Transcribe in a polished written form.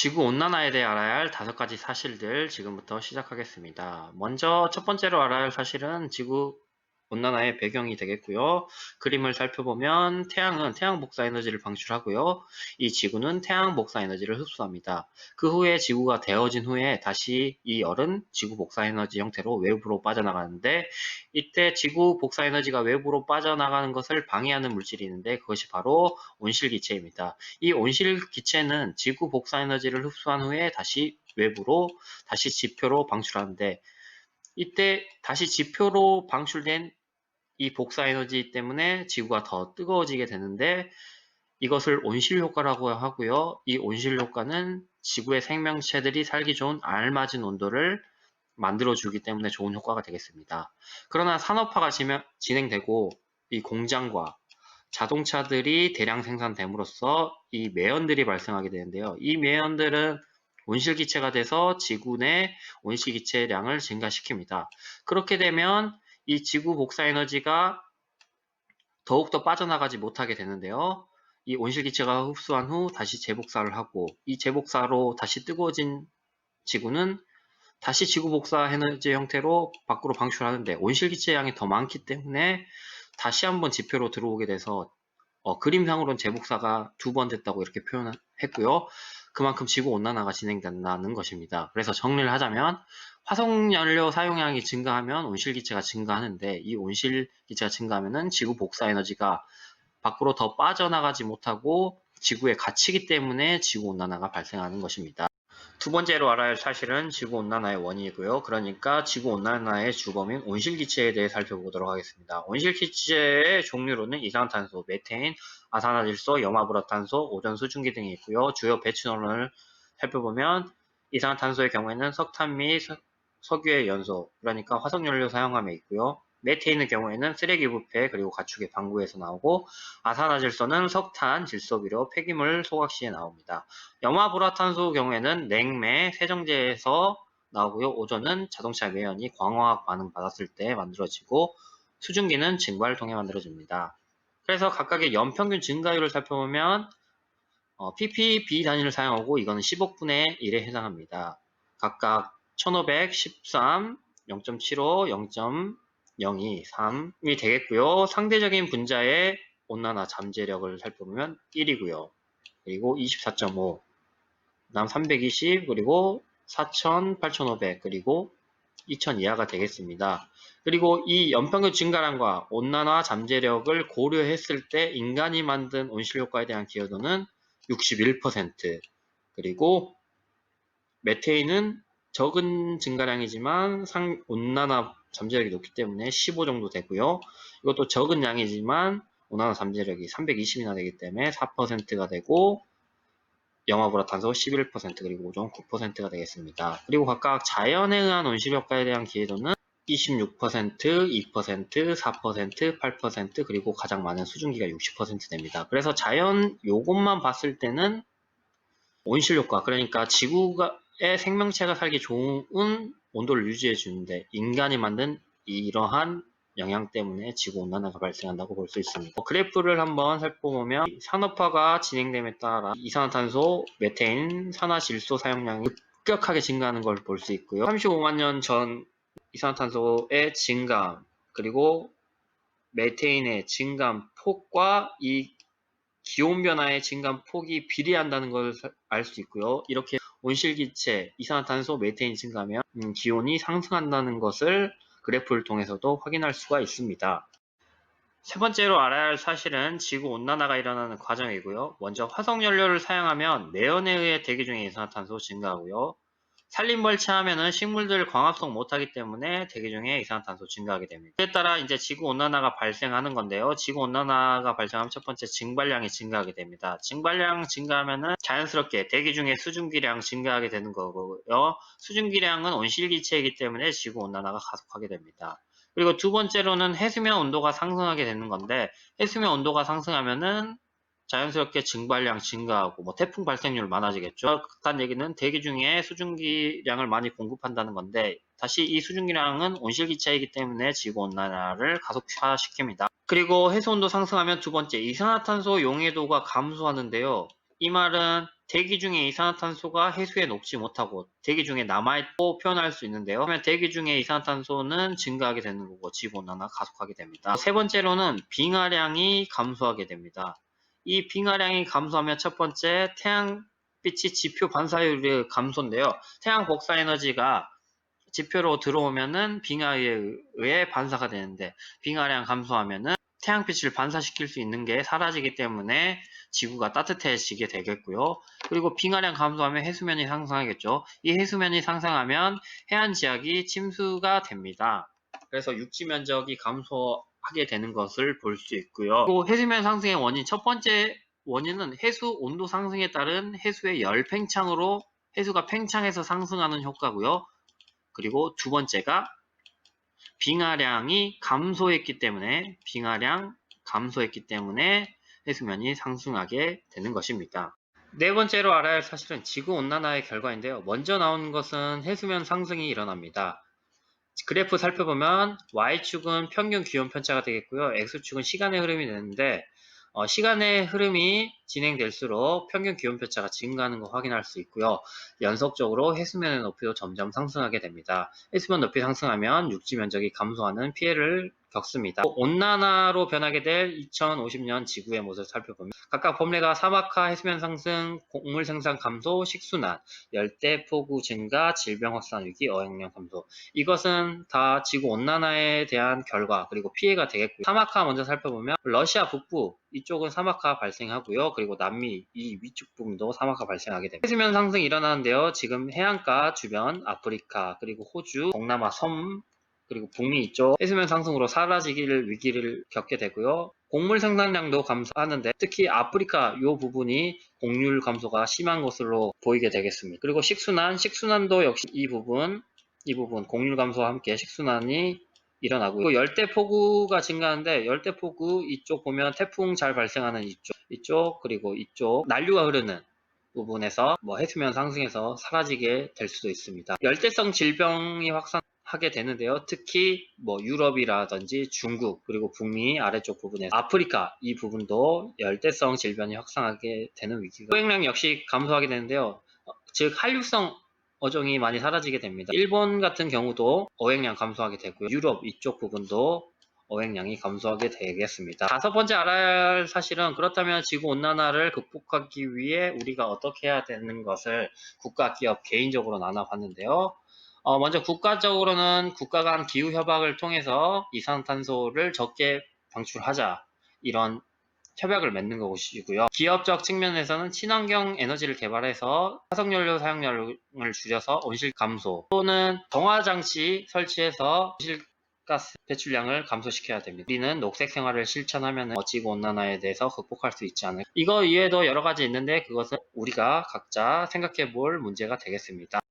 지구온난화에 대해 알아야 할 5가지 사실들 지금부터 시작하겠습니다. 먼저 첫 번째로 알아야 할 사실은 지구온난화의 배경이 되겠고요. 그림을 살펴보면 태양은 태양 복사 에너지를 방출하고요. 이 지구는 태양 복사 에너지를 흡수합니다. 그 후에 지구가 데워진 후에 다시 이 열은 지구 복사 에너지 형태로 외부로 빠져나가는데, 이때 지구 복사 에너지가 외부로 빠져나가는 것을 방해하는 물질이 있는데 그것이 바로 온실기체입니다. 이 온실기체는 지구 복사 에너지를 흡수한 후에 다시 외부로 다시 지표로 방출하는데, 이때 다시 지표로 방출된 이 복사 에너지 때문에 지구가 더 뜨거워지게 되는데, 이것을 온실 효과라고 하고요. 이 온실 효과는 지구의 생명체들이 살기 좋은 알맞은 온도를 만들어주기 때문에 좋은 효과가 되겠습니다. 그러나 산업화가 진행되고 이 공장과 자동차들이 대량 생산됨으로써 이 매연들이 발생하게 되는데요. 이 매연들은 온실기체가 돼서 지구 내 온실기체량을 증가시킵니다. 그렇게 되면 이 지구 복사 에너지가 더욱더 빠져나가지 못하게 되는데요. 이 온실기체가 흡수한 후 다시 재복사를 하고, 이 재복사로 다시 뜨거워진 지구는 다시 지구 복사 에너지 형태로 밖으로 방출하는데, 온실기체 양이 더 많기 때문에 다시 한번 지표로 들어오게 돼서 그림상으로는 재복사가 2번 됐다고 이렇게 표현했고요. 그만큼 지구온난화가 진행된다는 것입니다. 그래서 정리를 하자면, 화석연료 사용량이 증가하면 온실기체가 증가하는데, 이 온실기체가 증가하면 지구 복사 에너지가 밖으로 더 빠져나가지 못하고 지구에 갇히기 때문에 지구온난화가 발생하는 것입니다. 두 번째로 알아야 할 사실은 지구온난화의 원인이고요. 그러니까 지구온난화의 주범인 온실기체에 대해 살펴보도록 하겠습니다. 온실기체의 종류로는 이산화탄소, 메테인, 아산화질소, 염화불화탄소, 오존 수증기 등이 있고요. 주요 배출원을 살펴보면 이산화탄소의 경우에는 석탄 및 석유의 연소, 그러니까 화석연료 사용함에 있고요. 메테인의 경우에는 쓰레기 부패 그리고 가축의 방구에서 나오고, 아산화질소는 석탄, 질소비료, 폐기물 소각 시에 나옵니다. 염화불화탄소 경우에는 냉매, 세정제에서 나오고요. 오존은 자동차 매연이 광화학 반응 받았을 때 만들어지고, 수증기는 증발을 통해 만들어집니다. 그래서 각각의 연평균 증가율을 살펴보면 ppb 단위를 사용하고, 이거는 10억분의 1에 해당합니다. 각각 1500, 13, 0.75, 0.02, 3이 되겠고요. 상대적인 분자의 온난화 잠재력을 살펴보면 1이고요. 그리고 24.5, 그 다음 320, 그리고 4000, 8500, 그리고 2000 이하가 되겠습니다. 그리고 이 연평균 증가량과 온난화 잠재력을 고려했을 때 인간이 만든 온실효과에 대한 기여도는 61%, 그리고 메테인은 적은 증가량이지만 온난화 잠재력이 높기 때문에 15 정도 되고요. 이것도 적은 양이지만 온난화 잠재력이 320이나 되기 때문에 4%가 되고, 염화불화탄소 11%, 그리고 오존 9%가 되겠습니다. 그리고 각각 자연에 의한 온실효과에 대한 기여도는 26%, 2%, 4%, 8%, 그리고 가장 많은 수증기가 60% 됩니다. 그래서 자연 요것만 봤을 때는 온실효과, 그러니까 지구의 생명체가 살기 좋은 온도를 유지해 주는데, 인간이 만든 이러한 영향 때문에 지구온난화가 발생한다고 볼 수 있습니다. 그래프를 한번 살펴보면 산업화가 진행됨에 따라 이산화탄소, 메테인, 산화질소 사용량이 급격하게 증가하는 걸 볼 수 있고요. 35만 년 전 이산화탄소의 증감, 그리고 메테인의 증감 폭과 이 기온변화의 증감 폭이 비례한다는 걸 알 수 있고요. 이렇게 온실기체, 이산화탄소, 메테인 증가하면 기온이 상승한다는 것을 그래프를 통해서도 확인할 수가 있습니다. 세 번째로 알아야 할 사실은 지구온난화가 일어나는 과정이고요. 먼저 화석연료를 사용하면 매연에 의해 대기 중에 이산화탄소 증가하고요. 산림벌채하면은 식물들 광합성 못하기 때문에 대기 중에 이산화탄소 증가하게 됩니다. 그에 따라 이제 지구온난화가 발생하는 건데요. 지구온난화가 발생하면 첫 번째 증발량이 증가하게 됩니다. 증발량 증가하면은 자연스럽게 대기 중에 수증기량 증가하게 되는 거고요. 수증기량은 온실기체이기 때문에 지구온난화가 가속하게 됩니다. 그리고 두 번째로는 해수면 온도가 상승하게 되는 건데, 해수면 온도가 상승하면은 자연스럽게 증발량 증가하고 태풍 발생률 많아지겠죠. 그딴 얘기는 대기 중에 수증기량을 많이 공급한다는 건데, 다시 이 수증기량은 온실기체이기 때문에 지구온난화를 가속화시킵니다. 그리고 해수온도 상승하면 두 번째, 이산화탄소 용해도가 감소하는데요. 이 말은 대기 중에 이산화탄소가 해수에 녹지 못하고 대기 중에 남아있고 표현할 수 있는데요. 그러면 대기 중에 이산화탄소는 증가하게 되는 거고 지구온난화가 가속하게 됩니다. 세 번째로는 빙하량이 감소하게 됩니다. 이 빙하량이 감소하면 첫 번째 태양빛이 지표 반사율의 감소인데요. 태양 복사 에너지가 지표로 들어오면은 빙하에 의해 반사가 되는데 빙하량 감소하면은 태양빛을 반사시킬 수 있는 게 사라지기 때문에 지구가 따뜻해지게 되겠고요. 그리고 빙하량 감소하면 해수면이 상승하겠죠. 이 해수면이 상승하면 해안 지역이 침수가 됩니다. 그래서 육지 면적이 감소하게 되는 것을 볼 수 있고요. 또 해수면 상승의 원인, 첫 번째 원인은 해수 온도 상승에 따른 해수의 열 팽창으로 해수가 팽창해서 상승하는 효과고요. 그리고 두 번째가 빙하량이 감소했기 때문에 해수면이 상승하게 되는 것입니다. 네 번째로 알아야 할 사실은 지구온난화의 결과인데요. 먼저 나온 것은 해수면 상승이 일어납니다. 그래프 살펴보면 Y축은 평균 기온 편차가 되겠고요. X축은 시간의 흐름이 되는데 시간의 흐름이 진행될수록 평균 기온 편차가 증가하는 거 확인할 수 있고요. 연속적으로 해수면의 높이도 점점 상승하게 됩니다. 해수면 높이 상승하면 육지 면적이 감소하는 피해를 겪습니다. 온난화로 변하게 될 2050년 지구의 모습을 살펴보면 각각 범례가 사막화, 해수면 상승, 곡물 생산 감소, 식순환, 열대폭우 증가, 질병 확산 위기, 어획량 감소. 이것은 다 지구온난화에 대한 결과 그리고 피해가 되겠고요. 사막화 먼저 살펴보면 러시아 북부 이쪽은 사막화 발생하고요. 그리고 남미 이 위쪽 부분도 사막화 발생하게 됩니다. 해수면 상승이 일어나는데요. 지금 해안가 주변 아프리카 그리고 호주 동남아 섬 그리고 북미 이쪽 해수면 상승으로 사라지기를 위기를 겪게 되고요. 곡물 생산량도 감소하는데 특히 아프리카 이 부분이 곡률 감소가 심한 것으로 보이게 되겠습니다. 그리고 식순환도 역시 이 부분 곡률 감소와 함께 식순환이 일어나고 열대폭우가 증가하는데 열대폭우 이쪽 보면 태풍 잘 발생하는 이쪽 그리고 이쪽 난류가 흐르는 부분에서 해수면 상승해서 사라지게 될 수도 있습니다. 열대성 질병이 확산하게 되는데요. 특히 유럽이라든지 중국 그리고 북미 아래쪽 부분에서 아프리카 이 부분도 열대성 질병이 확산하게 되는 위기가 소액량 역시 감소하게 되는데요. 즉 한류성 어종이 많이 사라지게 됩니다. 일본 같은 경우도 어획량 감소하게 되고요. 유럽 이쪽 부분도 어획량이 감소하게 되겠습니다. 다섯 번째 알아야 할 사실은 그렇다면 지구온난화를 극복하기 위해 우리가 어떻게 해야 되는 것을 국가, 기업, 개인적으로 나눠봤는데요. 먼저 국가적으로는 국가 간 기후협약을 통해서 이산탄소를 적게 방출하자 이런 협약을 맺는 것이고요. 기업적 측면에서는 친환경 에너지를 개발해서 화석연료 사용량을 줄여서 온실 감소 또는 정화장치 설치해서 온실가스 배출량을 감소시켜야 됩니다. 우리는 녹색 생활을 실천하면 지구온난화에 대해서 극복할 수 있지 않을까. 이거 이외에도 여러 가지 있는데 그것은 우리가 각자 생각해 볼 문제가 되겠습니다.